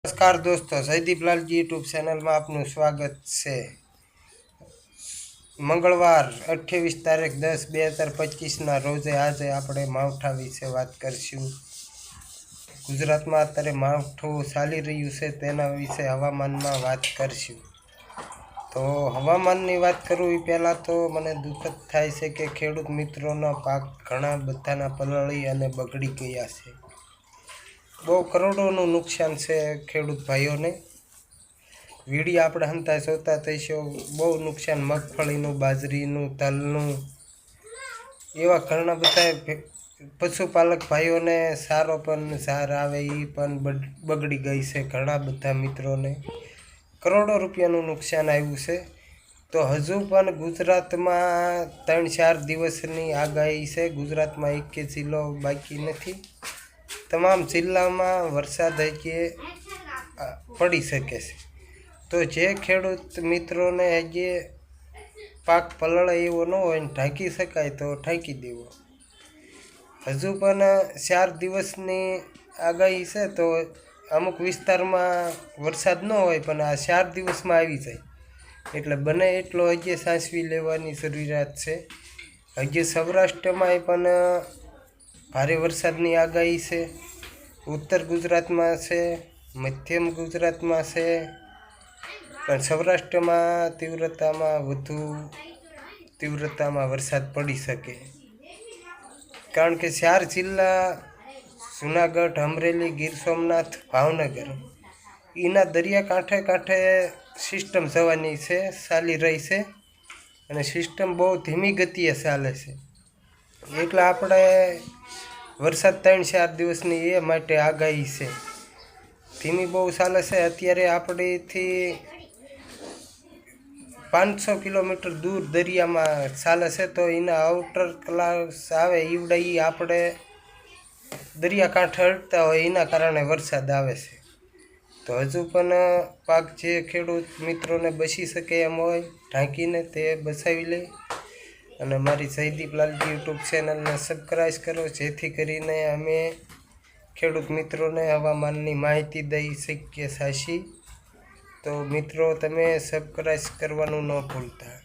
नमस्कार दोस्तों, Jaideep Lalji YouTube channel में आपનું સ્વાગત છે। મંગળવાર 28 તારીખ 10/2025 રોજે આજે આપણે માવઠા વિશે વાત કરીશું। ગુજરાતમાં અત્યારે માવઠું ચાલી રહ્યું છે તેના વિશે હવામાનમાં વાત કરીશું। તો હવામાનની વાત કરું એ પહેલાં તો મને દુઃખદ થાય છે કે ખેડૂત મિત્રોના પાક ઘણા બધાના પલળી અને બગડી ગયા છે। બહુ કરોડોનું નુકસાન છે ખેડૂત ભાઈઓને। વીડિયો આપણે હંતા જોતા થઈશું, બહુ નુકસાન મગફળીનું, બાજરીનું, તલનું, એવા ઘણા બધા પશુપાલક ભાઈઓને સારો પણ સાર આવે એ પણ બગડી ગઈ છે। ઘણા બધા મિત્રોને કરોડો રૂપિયાનું નુકસાન આવ્યું છે। તો હજુ પણ ગુજરાતમાં 3-4 દિવસની આગાહી છે। ગુજરાતમાં એક જિલ્લો બાકી નથી, તમામ જિલ્લામાં વરસાદ હજી પડી શકે છે। તો જે ખેડૂત મિત્રોને હજી પાક પલળે એવો ન હોય ને ઢાંકી શકાય તો ઢાંકી દેવો। હજુ પણ 4 દિવસની આગાહી છે, તો અમુક વિસ્તારમાં વરસાદ ન હોય પણ આ 4 દિવસમાં આવી જાય, એટલે બને એટલો હજી સાચવી લેવાની જરૂરિયાત છે। હજી સૌરાષ્ટ્રમાં પણ ભારે વરસાદની આગાહી છે, ઉત્તર ગુજરાતમાં છે, મધ્યમ ગુજરાતમાં છે, પણ સૌરાષ્ટ્રમાં વધુ તીવ્રતામાં વરસાદ પડી શકે। કારણ કે 4 જિલ્લા જુનાગઢ, અમરેલી, ગીર સોમનાથ, ભાવનગર એના દરિયા કાંઠે સિસ્ટમ જવાની છે, ચાલી રહી છે, અને સિસ્ટમ બહુ ધીમી ગતિએ ચાલે છે, એટલે આપણે વરસાદ 3-4 દિવસની એ માટે આગાહી છે। ધીમી બહુ ચાલે છે। અત્યારે આપણીથી 500 કિલોમીટર દૂર દરિયામાં ચાલે છે, તો એના આઉટર ક્લાસ આવે ઈવડે એ આપણે દરિયા કાંઠે અડતા હોય એના કારણે વરસાદ આવે છે। તો હજુ પણ પાક જે ખેડૂત મિત્રોને બચી શકે એમ હોય ઢાંકીને તે બચાવી લે, અને મારી જયદીપ લાલજી યુટ્યુબ ચેનલને સબસ્ક્રાઈબ કરો, જેથી કરીને અમે ખેડૂત મિત્રોને હવામાનની માહિતી દઈ શકીએ સાચી। તો મિત્રો, તમે સબસ્ક્રાઈબ કરવાનું ન ભૂલતા।